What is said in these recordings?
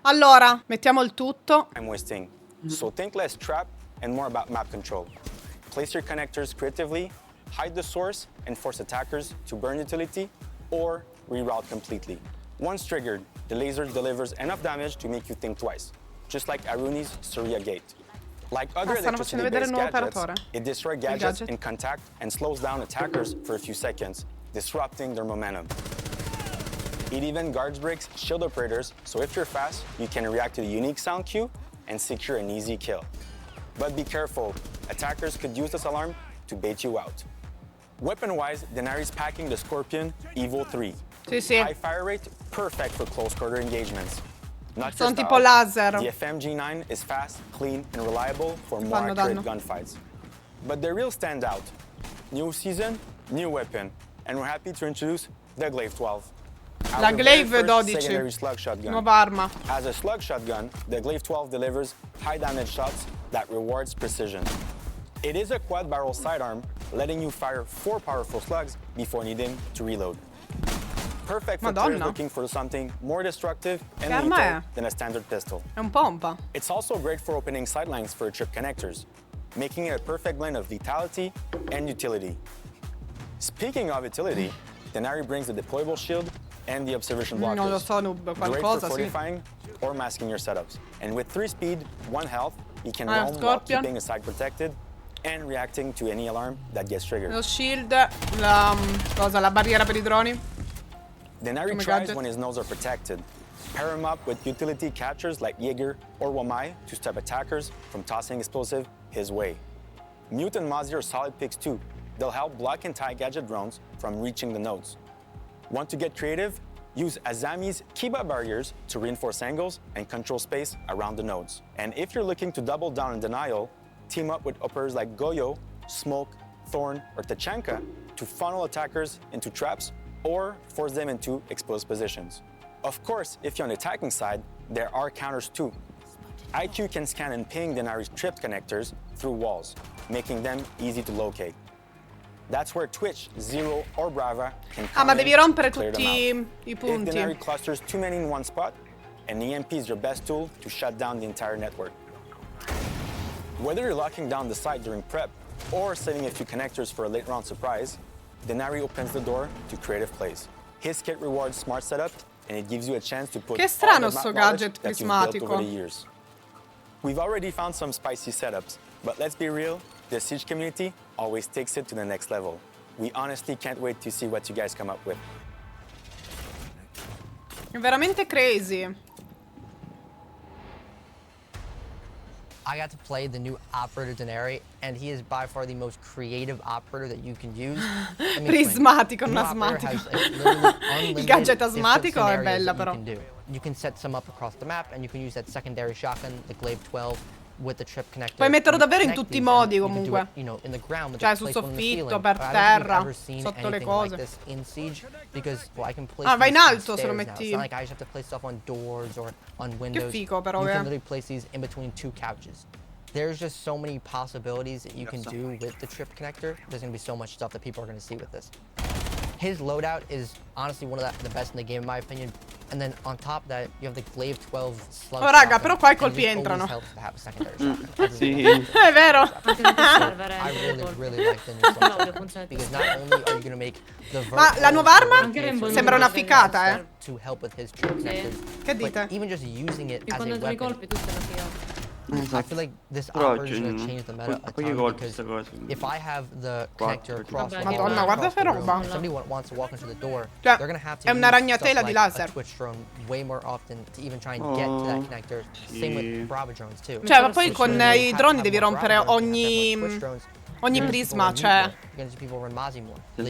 Allora, mettiamo il tutto. I'm wasting. So think less trap and more about map control. Place your connectors creatively, hide the source, and force attackers to burn utility or reroute completely. Once triggered, the laser delivers enough damage to make you think twice, just like Aruni's Surya Gate. Like other stanno facendo vedere il electricity-based nuovo gadgets, operatore. it destroys gadgets in contact and slows down attackers for a few seconds, disrupting their momentum. It even guards breaks shield operators, so if you're fast, you can react to the unique sound cue and secure an easy kill. But be careful, attackers could use this alarm to bait you out. Weapon-wise, Denari's packing the Scorpion Evo 3. Sì, sì. High fire rate, perfect for close quarter engagements. Not Sono your tipo style, laser. the FMG9 is fast, clean, and reliable for more Fanno accurate danno. gunfights. But the real standout, new season, new weapon, and we're happy to introduce the Glaive 12. La Our Glaive very first 12. secondary slug shotgun. Nuova arma. As a slug shotgun, the Glaive 12 delivers high damage shots that rewards precision. It is a quad barrel sidearm, letting you fire 4 powerful slugs before needing to reload. Perfect for players Madonna. looking for something more destructive and Che arma lethal è? than a standard pistol. È un pompa. It's also great for opening sidelines for trip connectors, making it a perfect blend of lethality and utility. Speaking of utility, Denari brings the deployable shield and the observation blockers. Non lo so, noob. Great Qualcosa, for sì. fortifying or masking your setups. And with 3 speed, 1 health, you can Ah, roam while Scorpion. keeping a side protected and reacting to any alarm that gets triggered. Lo shield, la barriera per i droni. Denari Come tries gadget. when his nodes are protected. Pair him up with utility catchers like Jaeger or Wamai to stop attackers from tossing explosive his way. Mute and Mozzie are solid picks too. They'll help block and tie gadget drones from reaching the nodes. Want to get creative? Use Azami's Kiba barriers to reinforce angles and control space around the nodes. And if you're looking to double down on denial, team up with operators like Goyo, Smoke, Thorn, or Tachanka to funnel attackers into traps or force them into exposed positions. Of course, if you're on the attacking side, there are counters too. IQ can scan and ping Denari's trip connectors through walls, making them easy to locate. That's where Twitch, Zero, or Brava can come Ah, ma in devi rompere to clear them tutti out. i If punti. Denari clusters too many in one spot, an EMP is your best tool to shut down the entire network. Whether you're locking down the site during prep or saving a few connectors for a late round surprise, Denari opens the door to creative plays. His kit rewards smart setup, and it gives you a chance to put Che strano all the sto map knowledge gadget that you've built prismatico. over the years. We've already found some spicy setups, but let's be real, the Siege community always takes it to the next level. We honestly can't wait to see what you guys come up with. È veramente crazy. I got to play the new operator Denari, and he is by far the most creative operator that you can use. Let me explain. Prismatico, The non new operator asmatico. has, like, literally unlimited Il gadget different asmatico è scenarios bella that you però. can do. You can set some up across the map, and you can use that secondary shotgun, the Glaive 12, with the trip connector. Puoi metterlo You davvero in connect tutti i these, and modi, you can do comunque. it, you know, in the ground, but Cioè, just sul place one in the soffitto, ceiling. per But I don't think terra, we've ever seen sotto le anything cose. like this in Siege, because I can place Ah, va in these on alto se lo stairs now. metti. It's not like I just have to place stuff on doors or on Che windows. figo però, You can eh. literally place these in between 2 couches. There's just so many possibilities that you can do with the trip connector. There's gonna be so much stuff that people are gonna see with this. His loadout is honestly one of the best in the game, in my opinion. And then on top of that, you have the Glaive 12 slug. Oh, raga, shotgun, però qua i and it colpi just entrano. always helps to have a secondary shotgun. Every Sì. weapon. È vero. Anche nel server I really, colpi. really like the new slug No, shotgun, funziona because tutto. not only are you gonna make the Ma la nuova arma Anche Rainbow sembra una Six ficata, eh. to help with his trip connectors. Che But dite? even just using it as Quando a entro i weapon, colpi tutto è una figata. I Esatto. feel like this Però operator is going to oggi change the meta a pochi ton colpi because queste cose. if I have the Quattro, connector across the Vabbè, wall, Madonna, guarda across che the room, roba. if somebody wants to walk into the door, Cioè, they're going to have to è una use ragnatela stuff di like laser. a Twitch drone way more often to even try and get to that connector. Same with Brava drones too. Cioè, ma poi Sì, con sì. i droni devi rompere ogni prisma, cioè.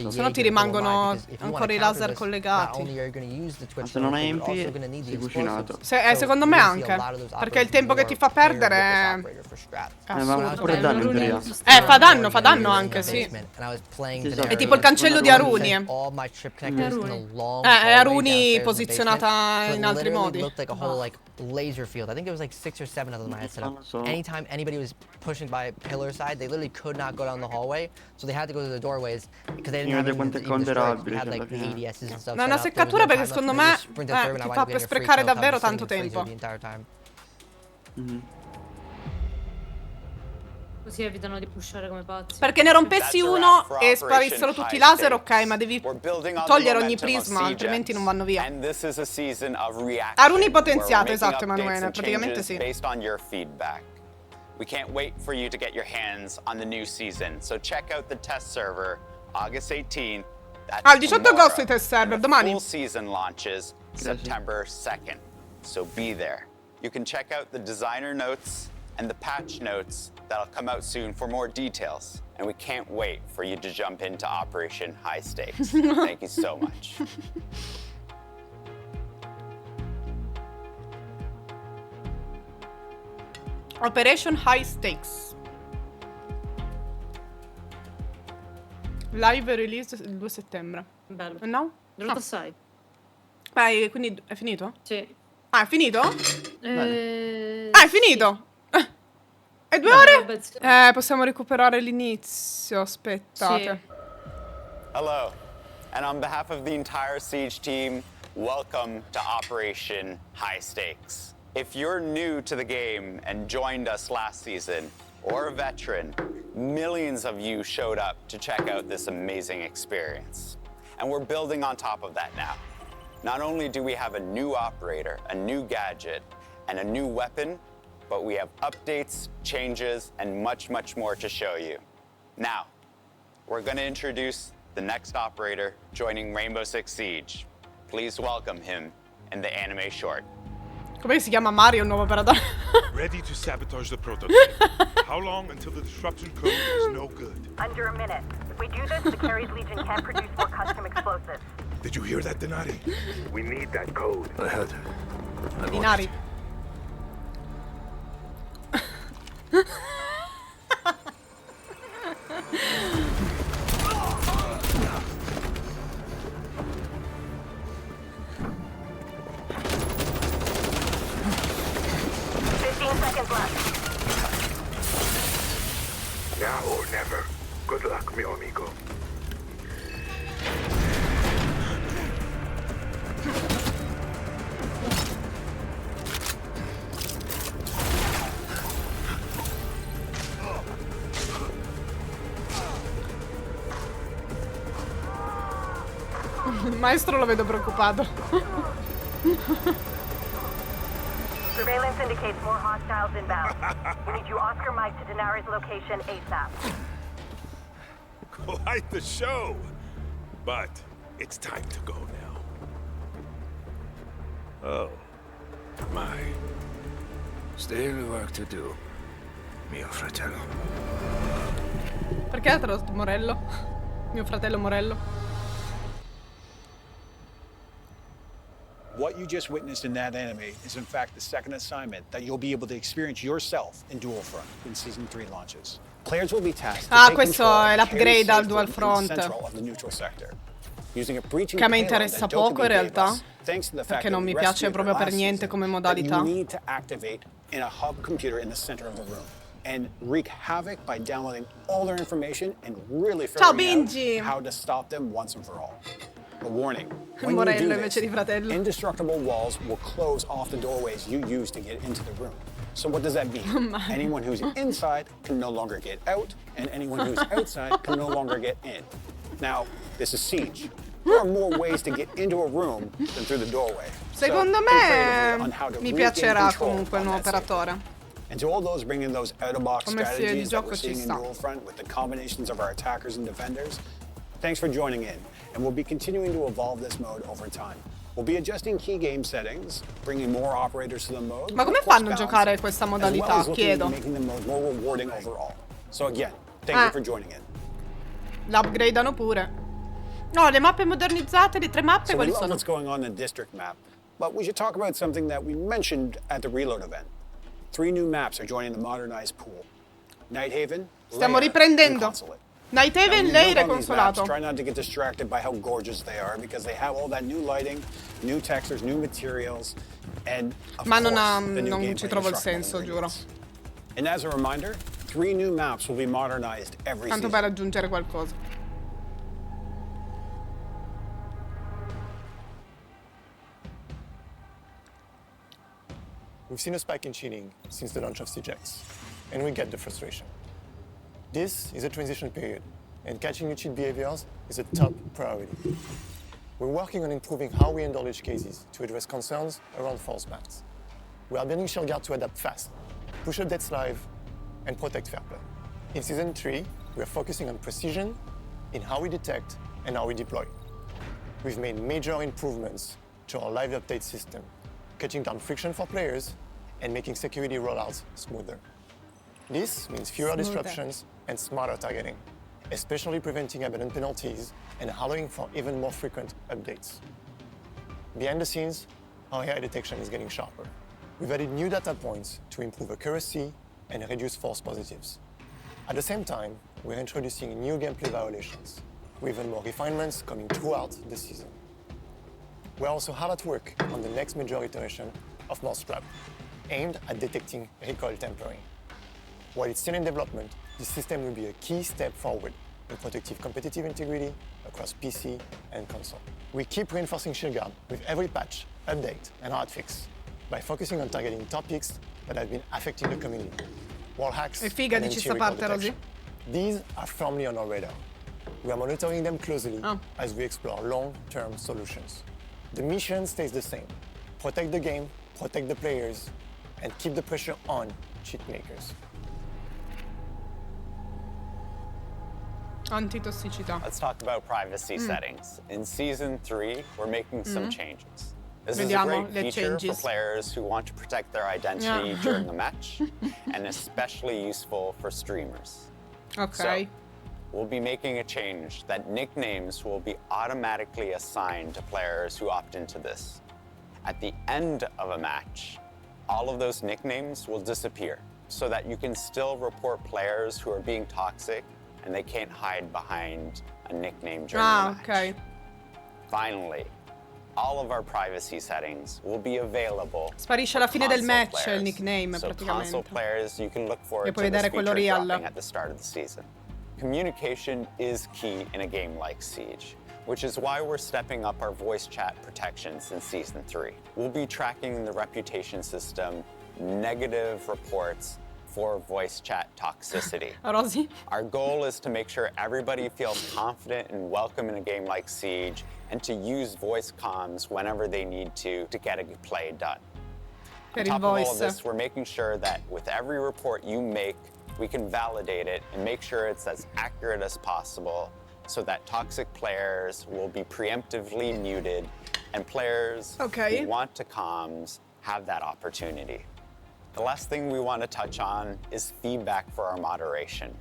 Se no ti rimangono ancora i laser collegati. Ma se non hai MP sei cucinato. Secondo me anche. Perché il tempo che ti fa perdere è... Ma pure danno in teoria. Fa danno anche, sì. Esatto. È tipo il cancello di Aruni. È Aruni posizionata in altri modi. Laser field. I think there was like 6 or 7 of them I had set Non up. lo so. Anytime anybody was pushing by pillar side, they literally could not go down the hallway, so they had to go to the doorways because they didn't have even destroyed. They had like the ADSs and stuff. Ma è una seccatura perché secondo me ti fa per sprecare davvero tanto tempo. Così evitano di pushare come pazzi. Perché ne rompessi uno e sparissero tutti i laser, ok, ma devi togliere ogni prisma, altrimenti non vanno via. A runi potenziate, esatto, Emanuele, praticamente sì. We can't wait for you to get your hands on the new season. So check out the test server August 18th. Ah, il 18 agosto i test server, domani. Full season launches September 2nd. So be there. You can check out the designer notes and the patch notes that'll come out soon for more details. And we can't wait for you to jump into Operation High Stakes. Thank you so much. Operation High Stakes. Live release il 2 settembre. Bello. No? Giornata assai. Quindi è finito? Sì. Ah, è finito? Ah, è finito! E 2 ore? Possiamo recuperare l'inizio, aspettate. Sì. Hello, and on behalf of the entire Siege team, welcome to Operation High Stakes. If you're new to the game and joined us last season, or a veteran, millions of you showed up to check out this amazing experience. And we're building on top of that now. Not only do we have a new operator, a new gadget, and a new weapon, but we have updates, changes, and much, much more to show you. Now, we're going to introduce the next operator joining Rainbow Six Siege. Please welcome him in the anime short. Come si chiama Mario, il nuovo operatore? Ready to sabotage the prototype. How long until the disruption code is no good? Under a minute. If we do this, the Carrier's Legion can't produce more custom explosives. Did you hear that, Denari? We need that code. I heard. Denari. Now or never. Good luck, mio amico. Il maestro lo vedo preoccupato. Surveillance indicates more hostiles inbound. We need you Oscar Mike to Denari's location ASAP. Quite the show. But it's time to go now. Oh, my. Still work to do, mio fratello. Perché ha tradotto Morello? Mio fratello Morello. What you just witnessed in that anime is in fact the second assignment that you'll be able to experience yourself in Dual Front in Season 3 launches. Players will be tasked to take questo control è l'upgrade al Dual in the Front. central of the neutral sector. Using a breaching Che a me payload interessa that poco in Dokkaebi gave realtà, us, thanks to the fact perché non that we mi piace rescued proprio her per last niente season, come that modalità. you need to activate in a hub computer in the center of the room and wreak havoc by downloading all their information and really figuring Benji. out how to stop them once and for all. A warning, when you Morello do invece di this, fratello. indestructible walls will close off the doorways you use to get into the room. So what does that mean? Anyone who's inside can no longer get out, and anyone who's outside can no longer get in. Now, this is Siege. There are more ways to get into a room than through the doorway. Secondo So, think creatively on me how to mi regain piacerà control comunque il on nuovo that safe. operatore. And to all those bringing those out-of-box Come stile di strategies that gioco we're ci seeing in sta. Dual Front with the combinations of our attackers and defenders, thanks for joining in, and we'll be continuing to evolve this mode over time. We'll be adjusting key game settings, bringing more operators to the mode. Ma come of course fanno a balancing, giocare questa as well modalità? as looking at Chiedo. making the mode more rewarding overall. So again, thank you for joining in. L'upgradeano pure. No, le mappe modernizzate, le 3 mappe, So we quali love sono? what's going on in the district map, but we should talk about something that we mentioned at the reload event. 3 new maps are joining the modernized pool. Nighthaven, Stiamo Lair, riprendendo. and Consulate. Nighthaven, Now, Leire when e you build on these maps, Consolato. try not to get distracted by how gorgeous they are because they have all that new lighting, new textures, new materials, and of Ma course, the new non gameplay ci trovo il instructional senso, giuro. ingredients. And as a reminder, 3 new maps will be modernized every Tanto season. per aggiungere qualcosa. We've seen a spike in cheating since the launch of CJX, and we get the frustration. This is a transition period, and catching new cheat behaviors is a top priority. We're working on improving how we handle edge cases to address concerns around false bans. We are building Shieldguard to adapt fast, push updates live, and protect fair play. In Season 3, we are focusing on precision in how we detect and how we deploy. We've made major improvements to our live update system, cutting down friction for players and making security rollouts smoother. This means fewer disruptions and smarter targeting, especially preventing abandoned penalties and allowing for even more frequent updates. Behind the scenes, our AI detection is getting sharper. We've added new data points to improve accuracy and reduce false positives. At the same time, we're introducing new gameplay violations, with even more refinements coming throughout the season. We're also hard at work on the next major iteration of Mousetrap, aimed at detecting recoil tampering. While it's still in development, this system will be a key step forward in protecting competitive integrity across PC and console. We keep reinforcing Shieldguard with every patch, update, and hotfix by focusing on targeting topics that have been affecting the community. Wall hacks È figa and di sta anti-recoil parte, Rosy. detection. These are firmly on our radar. We are monitoring them closely Oh. as we explore long-term solutions. The mission stays the same. Protect the game, protect the players, and keep the pressure on cheat makers. Antitossicità. Let's talk about privacy settings. In Season 3, we're making some changes. This Vediamo is a le great feature for changes. players who want to protect their identity Yeah. during a match, and especially useful for streamers. Ok. So, we'll be making a change that nicknames will be automatically assigned to players who opt into this. At the end of a match, all of those nicknames will disappear so that you can still report players who are being toxic and they can't hide behind a nickname during the match. Ok. Finally, all of our privacy settings will be available. Sparisce alla fine del console match players. il nickname, So console praticamente. players, you can look forward E to puoi this vedere quello feature real. dropping at the start of the season. Communication is key in a game like Siege, which is why we're stepping up our voice chat protections in Season 3. We'll be tracking in the reputation system negative reports for voice chat toxicity. Rosy? Our goal is to make sure everybody feels confident and welcome in a game like Siege and to use voice comms whenever they need to get a play done. Per On il top of all of voice. this, we're making sure that with every report you make, we can validate it and make sure it's as accurate as possible so that toxic players will be preemptively muted and players Okay. who want to comms have that opportunity. The last thing we want to touch on is feedback for our moderation.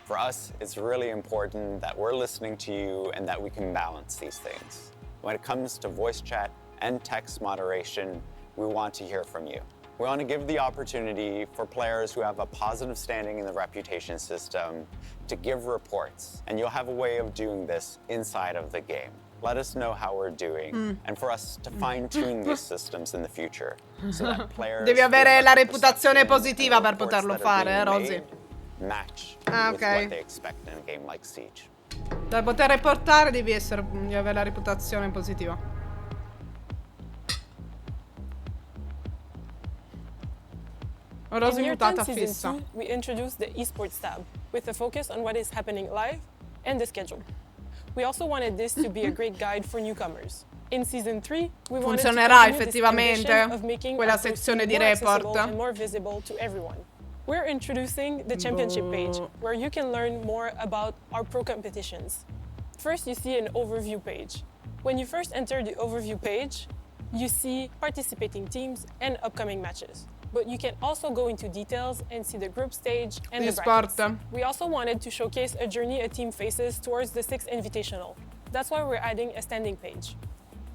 For us, it's really important that we're listening to you and that we can balance these things. When it comes to voice chat and text moderation, we want to hear from you. We want to give the opportunity for players who have a positive standing in the reputation system to give reports, and you'll have a way of doing this inside of the game. Let us know how we're doing, and for us to fine-tune these systems in the future, so that players Devi avere feel la like the reputazione perception positiva and the per reports poterlo that are fare, being Rosy. made match Ah, with ok. what they expect in a game like Siege. Per poter reportare devi avere la reputazione positiva. Rosy In year mutata 10 fissa. Season 2, we introduced the Esports tab with a focus on what is happening live and the schedule. We also wanted this to be a great guide for newcomers. In Season 3, we wanted to Funzionerà continue this effettivamente ambition of making quella our pro sezione scene di more accessible report. and more visible to everyone. We're introducing the championship page, where you can learn more about our pro competitions. First, you see an overview page. When you first enter the overview page, you see participating teams and upcoming matches. But you can also go into details and see the group stage and the brackets. Sport. We also wanted to showcase a journey a team faces towards the 6th Invitational. That's why we're adding a standing page.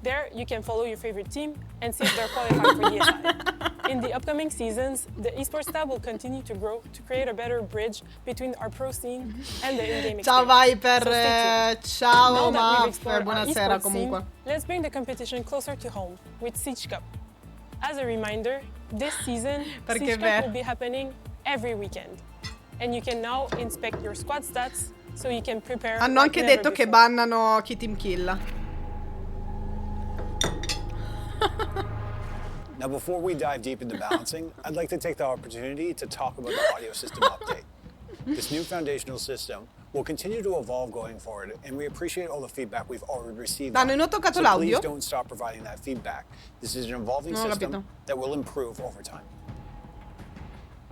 There, you can follow your favorite team and see if they're qualified for the SI. In the upcoming seasons, the Esports tab will continue to grow to create a better bridge between our pro scene and the in-game experience. Ciao Viper, So stay tuned. ciao Now that we've Maff, explored our buonasera esports scene, comunque. let's bring the competition closer to home with Siege Cup. As a reminder, this season, Perché Siege è vero. Cup will be happening every weekend. and you can now inspect your squad stats so you can prepare. Hanno anche detto che bannano chi team kill. Now, before we dive deep into balancing, I'd like to take the opportunity to talk about the audio system update. This new foundational system will continue to evolve going forward, and we appreciate all the feedback we've already received. Hanno toccato So l'audio? please don't stop providing that feedback. This is an evolving system that will improve over time.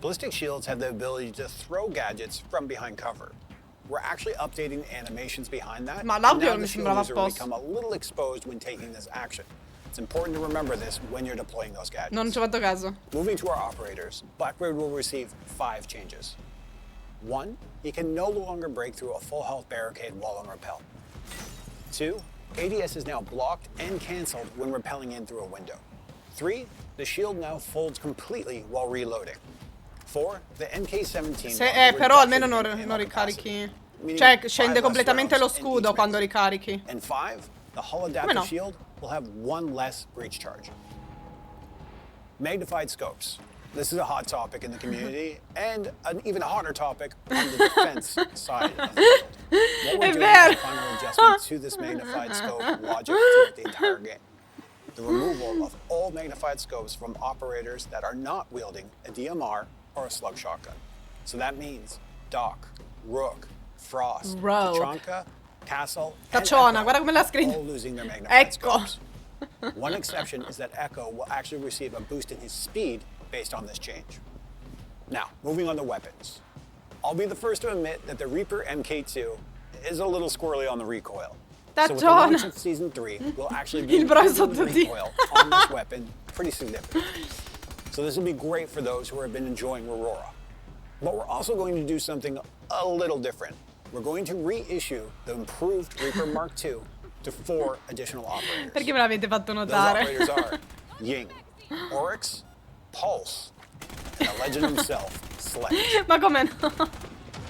Ballistic shields have the ability to throw gadgets from behind cover. We're actually updating the animations behind that. Ma l'audio now mi the sembrava shield user will apposta. become a little exposed when taking this action. It's important to remember this when you're deploying those gadgets. Non ci ho fatto caso. Moving to our operators, Blackbird will receive 5 changes. 1, he can no longer break through a full health barricade while on rappel. 2, ADS is now blocked and cancelled when rappelling in through a window. 3, the shield now folds completely while reloading. 4, the MK17. Però almeno non ricarichi. Cioè, scende completamente lo scudo quando ricarichi. And 5, the hull adaptive shield will have 1 less breach charge. Magnified scopes. This is a hot topic in the community and an even hotter topic on the defense side of the field. What we're doing is a final adjustment to this magnified scope logic throughout the entire game. The removal of all magnified scopes from operators that are not wielding a DMR or a slug shotgun. So that means Doc, Rook, Frost, Tachanka, Castle, and Tacciona, guarda come l'ha scritto. all losing their magnified scopes. One exception is that Echo will actually receive a boost in his speed based on this change. Now, moving on to weapons. I'll be the first to admit that the Reaper MK2 is a little squirrely on the recoil. So with the launch of Season 3, we'll actually be improving the recoil on this weapon pretty significantly. So this will be great for those who have been enjoying Aurora. But we're also going to do something a little different. We're going to reissue the improved Reaper Mark II to 4 additional operators. Perché me l'avete fatto Those notare? operators are Ying, Oryx, Pulse, and the legend himself, Sledge. Ma come no?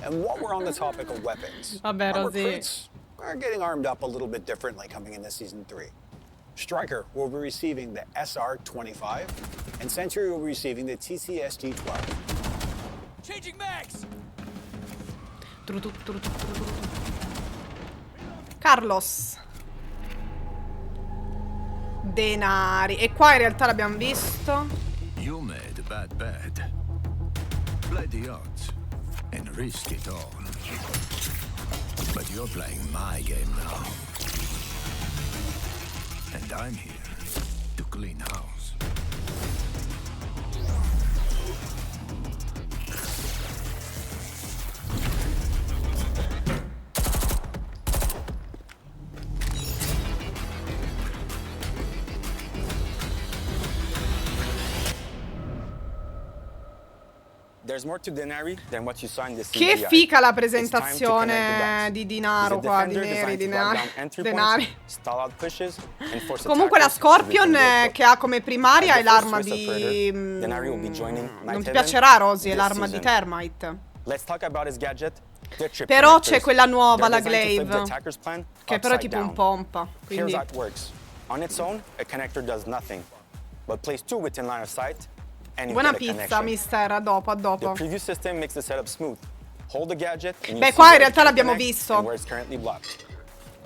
And while we're on the topic of weapons, Vabbè, our Rosy. recruits are getting armed up a little bit differently coming into Season 3. Striker will be receiving the SR-25, and Sentry will be receiving the TCSG-12. Changing mags! Carlos. Denari. E qua in realtà l'abbiamo visto. You made a bad bet. Play the odds and risk it all. But you're playing my game now. And I'm here to clean house. There's more to Denari than what you saw in this Che CGI. fica la It's time to connect the presentazione dots. di Dinaro He's a qua, di defender Neri, designed di to lock Denari. down entry Denari. points, stall out pushes, and force Comunque la attackers to Scorpion return their che ha come primaria As è the first l'arma choice di... operator, Denari will be joining non Night ti Heaven piacerà, Rosy, è this l'arma di season. Termite. Let's talk about his gadget, the trip Però connectors. c'è quella nuova, la They're designed to flip the Glaive, attacker's plan che però è upside tipo un down. pompa. Here's Quindi how it works. On its own, a connector does nothing, but place 2 within line of sight, and you buona get a pizza, connection. mister, a dopo, a The dopo. preview system makes the setup smooth. Hold the gadget and you Beh, see qua in where it realtà can l'abbiamo connect visto. and where it's currently blocked.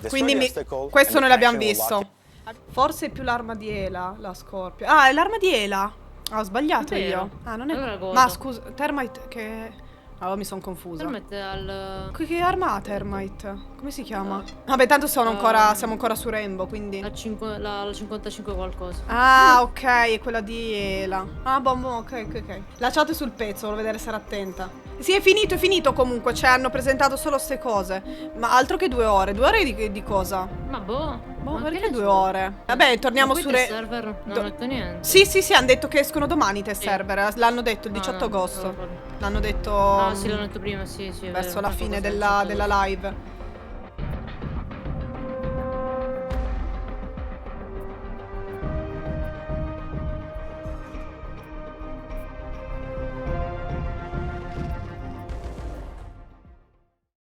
Destroy Quindi the obstacle and questo the noi l'abbiamo connection will visto. lock Forse è più l'arma di Ela, la Scorpion. Ah, è l'arma di Ela. Ah, ho sbagliato Vero. io. Ah, non è... Allora godo. Ma scusa, Termite che... Ah, mi sono confusa. Mette al... Che arma ha Termite? Come si chiama? Vabbè, tanto siamo ancora su Rainbow, quindi... La 55 qualcosa. Ah, ok, è quella di Ela. Ah, boh, ok. Lasciate sul pezzo, voglio vedere se era attenta. Sì, è finito comunque, cioè hanno presentato solo ste cose. Ma altro che 2 ore. 2 ore di cosa? Ma boh. Boh, ma perché che 2 ne so? ore? Vabbè, torniamo Ma su poi i server non hanno detto niente. Sì, hanno detto che escono domani i test server. L'hanno detto il 18 agosto. L'hanno detto... Ah, sì, l'hanno detto prima, sì. Verso la fine della live.